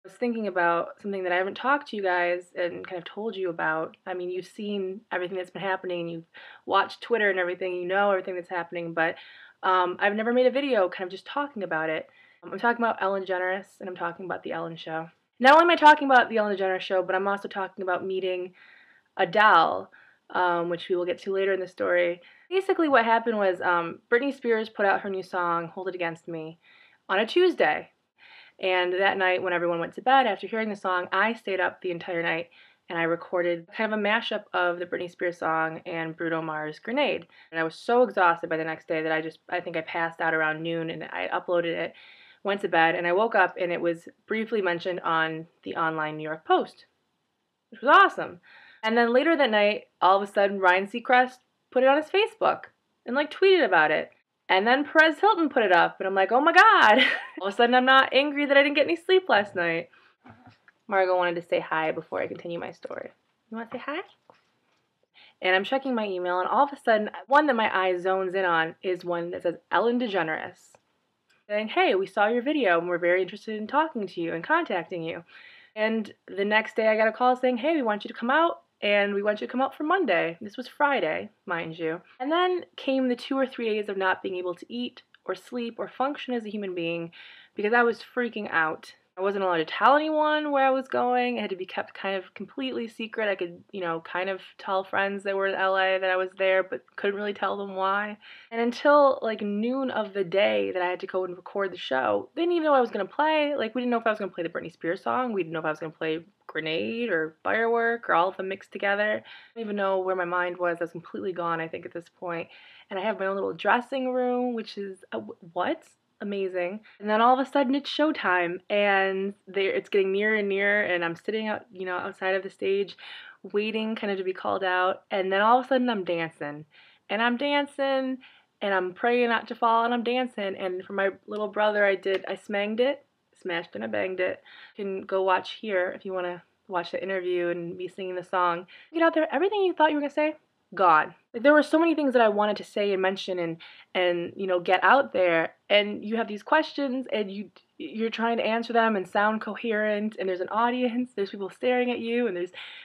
I was thinking about something that I haven't talked to you guys and kind of told you about. I mean, you've seen everything that's been happening, you've watched Twitter and everything, you know everything that's happening, but I've never made a video kind of just talking about it. I'm talking about Ellen DeGeneres, and I'm talking about The Ellen Show. Not only am I talking about The Ellen DeGeneres Show, but I'm also talking about meeting Adele, which we will get to later in the story. Basically, what happened was Britney Spears put out her new song, Hold It Against Me, on a Tuesday. And that night, when everyone went to bed, after hearing the song, I stayed up the entire night and I recorded kind of a mashup of the Britney Spears song and Bruno Mars' Grenade. And I was so exhausted by the next day that I think I passed out around noon, and I uploaded it, went to bed, and I woke up and it was briefly mentioned on the online New York Post, which was awesome. And then later that night, all of a sudden, Ryan Seacrest put it on his Facebook and like tweeted about it. And then Perez Hilton put it up, and I'm like, oh my god. All of a sudden, I'm not angry that I didn't get any sleep last night. Margot wanted to say hi before I continue my story. You want to say hi? And I'm checking my email, and all of a sudden, one that my eye zones in on is one that says Ellen Degeneres, saying, hey, we saw your video, and we're very interested in talking to you and contacting you. And the next day, I got a call saying, hey, we want you to come out. And we want you to come out for Monday. This was Friday, mind you. And then came the 2 or 3 days of not being able to eat or sleep or function as a human being because I was freaking out. I wasn't allowed to tell anyone where I was going. It had to be kept kind of completely secret. I could, kind of tell friends that were in LA that I was there, but couldn't really tell them why. And until like noon of the day that I had to go and record the show, they didn't even know what I was going to play. Like, we didn't know if I was going to play the Britney Spears song. We didn't know if I was going to play Grenade or Firework or all of them mixed together. I don't even know where my mind was. I was completely gone, I think, at this point. And I have my own little dressing room, which is, what? Amazing. And then all of a sudden it's showtime, and it's getting nearer and nearer, and I'm sitting out, outside of the stage waiting kind of to be called out, and then all of a sudden I'm dancing. And I'm dancing, and I'm praying not to fall, and I'm dancing. And for my little brother, I smanged it, smashed and I banged it. You can go watch here if you want to watch the interview and be singing the song. Get out there, everything you thought you were going to say, gone. Like, there were so many things that I wanted to say and mention and get out there, and you have these questions and you're trying to answer them and sound coherent, and there's an audience, there's people staring at you, and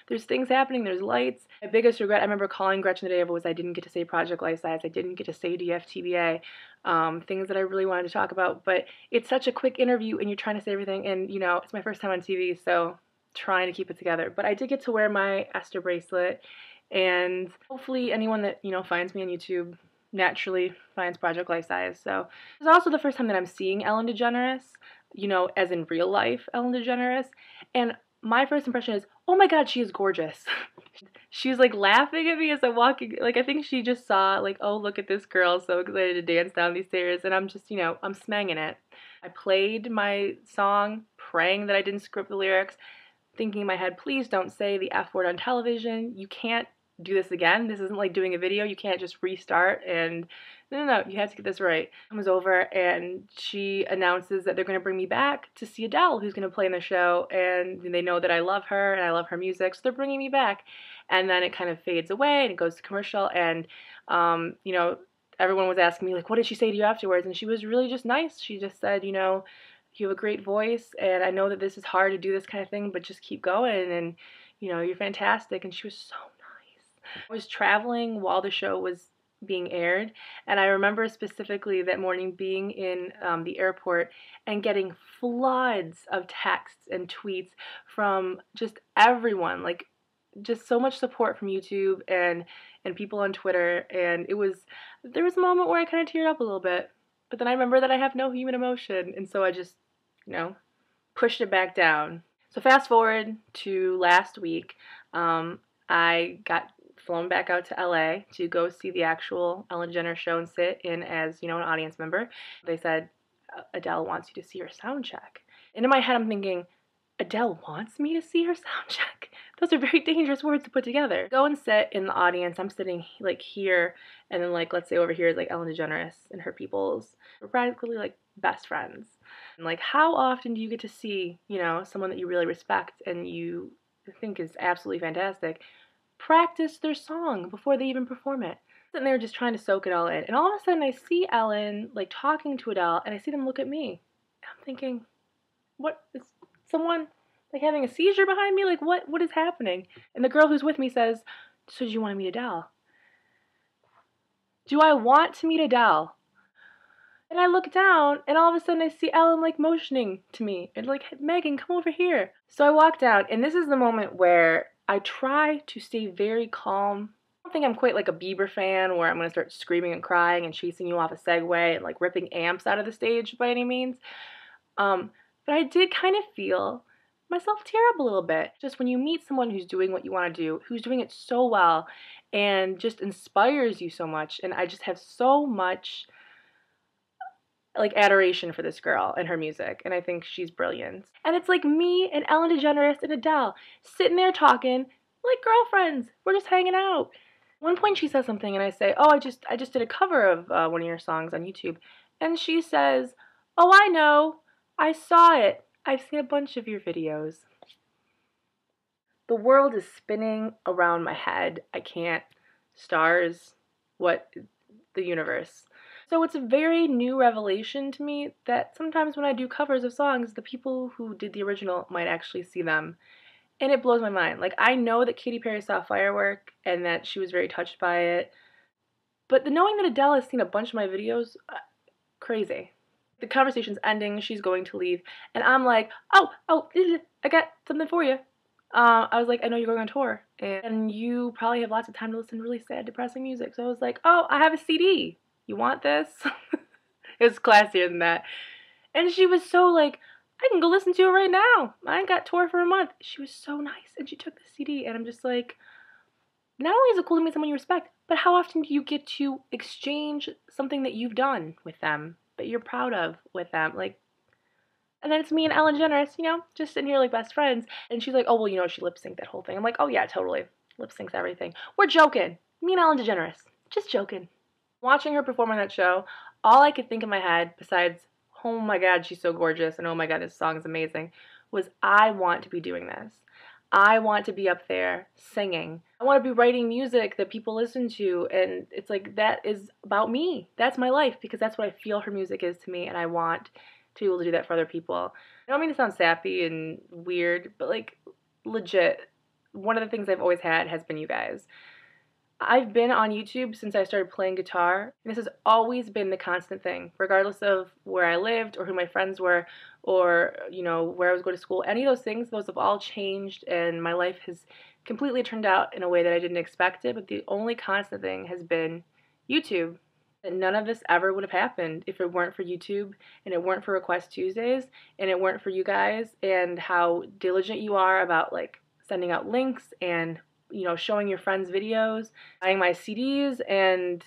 there's things happening, there's lights. My biggest regret, I remember calling Gretchen the day of it, was I didn't get to say Project Life Size, I didn't get to say DFTBA, things that I really wanted to talk about, but it's such a quick interview and you're trying to say everything, and it's my first time on TV, so trying to keep it together. But I did get to wear my Esther bracelet, and hopefully anyone that, finds me on YouTube naturally finds Project Life Size. So it's also the first time that I'm seeing Ellen DeGeneres, as in real life Ellen DeGeneres. And my first impression is, oh my god, she is gorgeous. She was like laughing at me as I'm walking. Like, I think she just saw, like, oh, look at this girl, so excited to dance down these stairs. And I'm just, I'm smanging it. I played my song, praying that I didn't script the lyrics, thinking in my head, please don't say the F word on television. You can't do this again. This isn't like doing a video. You can't just restart and no, you have to get this right. It was over, and she announces that they're going to bring me back to see Adele, who's going to play in the show, and they know that I love her and I love her music, so they're bringing me back. And then it kind of fades away and it goes to commercial, and everyone was asking me, like, what did she say to you afterwards? And she was really just nice. She just said, you have a great voice, and I know that this is hard to do this kind of thing, but just keep going, and you're fantastic. And she was so nice. I was traveling while the show was being aired, and I remember specifically that morning being in the airport and getting floods of texts and tweets from just everyone, like just so much support from YouTube and people on Twitter, and there was a moment where I kind of teared up a little bit, but then I remember that I have no human emotion, and so I just pushed it back down. So fast forward to last week, I got flown back out to LA to go see the actual Ellen DeGeneres show and sit in as, an audience member. They said, Adele wants you to see her sound check. And in my head, I'm thinking, Adele wants me to see her sound check? Those are very dangerous words to put together. Go and sit in the audience. I'm sitting like here, and then like, let's say over here is like Ellen DeGeneres and her peoples. We're practically like best friends. And like, how often do you get to see, someone that you really respect and you think is absolutely fantastic practice their song before they even perform it? And they're just trying to soak it all in. And all of a sudden I see Ellen like talking to Adele, and I see them look at me. I'm thinking, what? It's someone like having a seizure behind me? Like what is happening? And the girl who's with me says, so do you want to meet Adele? Do I want to meet Adele? And I look down, and all of a sudden I see Ellen, like, motioning to me. And, like, Megan, come over here. So I walk down, and this is the moment where I try to stay very calm. I don't think I'm quite like a Bieber fan where I'm going to start screaming and crying and chasing you off a Segway and, like, ripping amps out of the stage by any means. But I did kind of feel myself tear up a little bit. Just when you meet someone who's doing what you want to do, who's doing it so well, and just inspires you so much. And I just have so much like adoration for this girl and her music, and I think she's brilliant. And it's like me and Ellen DeGeneres and Adele sitting there talking like girlfriends. We're just hanging out. At one point she says something and I say, oh, I just did a cover of one of your songs on YouTube. And she says, oh, I know, I saw it, I've seen a bunch of your videos. The world is spinning around my head. I can't. Stars, what, the universe. So it's a very new revelation to me that sometimes when I do covers of songs, the people who did the original might actually see them. And it blows my mind. Like, I know that Katy Perry saw Firework and that she was very touched by it. But the knowing that Adele has seen a bunch of my videos, crazy. The conversation's ending, she's going to leave, and I'm like, oh, I got something for you. I was like, I know you're going on tour, and you probably have lots of time to listen to really sad, depressing music. So I was like, oh, I have a CD. You want this? It was classier than that. And she was so like, I can go listen to it right now. I ain't got tour for a month. She was so nice, and she took the CD, and I'm just like, not only is it cool to meet someone you respect, but how often do you get to exchange something that you've done with them, that you're proud of with them? Like, and then it's me and Ellen DeGeneres, you know, just sitting here like best friends. And she's like, oh, well, you know, she lip synced that whole thing. I'm like, oh, yeah, totally. Lip syncs everything. We're joking. Me and Ellen DeGeneres. Just joking. Watching her perform on that show, all I could think in my head, besides, oh my God, she's so gorgeous, and oh my God, this song is amazing, was I want to be doing this. I want to be up there singing. I want to be writing music that people listen to, and it's like, that is about me. That's my life, because that's what I feel her music is to me, and I want to be able to do that for other people. I don't mean to sound sappy and weird, but like, legit, one of the things I've always had has been you guys. I've been on YouTube since I started playing guitar, and this has always been the constant thing, regardless of where I lived or who my friends were or, you know, where I was going to school. Any of those things, those have all changed, and my life has completely turned out in a way that I didn't expect it, but the only constant thing has been YouTube. And none of this ever would have happened if it weren't for YouTube, and it weren't for Request Tuesdays, and it weren't for you guys, and how diligent you are about, like, sending out links and, you know, showing your friends videos, buying my CDs, and,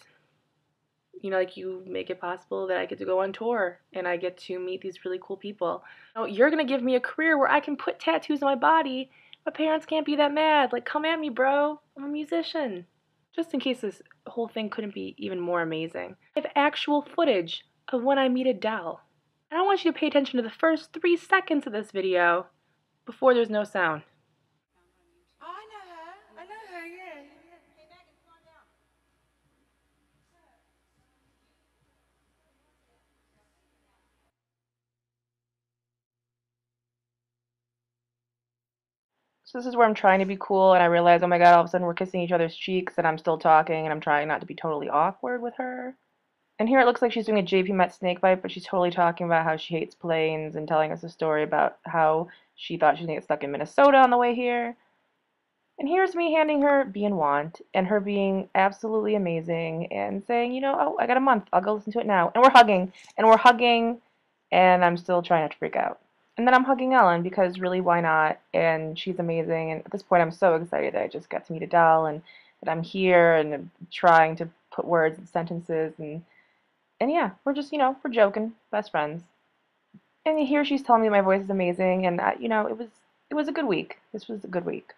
you know, like, you make it possible that I get to go on tour and I get to meet these really cool people. You know, you're going to give me a career where I can put tattoos on my body. My parents can't be that mad. Like, come at me, bro. I'm a musician. Just in case this whole thing couldn't be even more amazing, I have actual footage of when I meet Adele. And I want you to pay attention to the first 3 seconds of this video before there's no sound. So this is where I'm trying to be cool, and I realize, oh my God, all of a sudden we're kissing each other's cheeks, and I'm still talking, and I'm trying not to be totally awkward with her. And here it looks like she's doing a JP Met snakebite, but she's totally talking about how she hates planes and telling us a story about how she thought she was going to get stuck in Minnesota on the way here. And here's me handing her Be and Want, and her being absolutely amazing, and saying, you know, oh, I got a month, I'll go listen to it now. And we're hugging, and I'm still trying not to freak out. And then I'm hugging Ellen because really, why not? And she's amazing. And at this point, I'm so excited that I just got to meet Adele and that I'm here and I'm trying to put words in sentences. And yeah, we're just, you know, we're joking, best friends. And here she's telling me my voice is amazing. And, you know, it was a good week. This was a good week.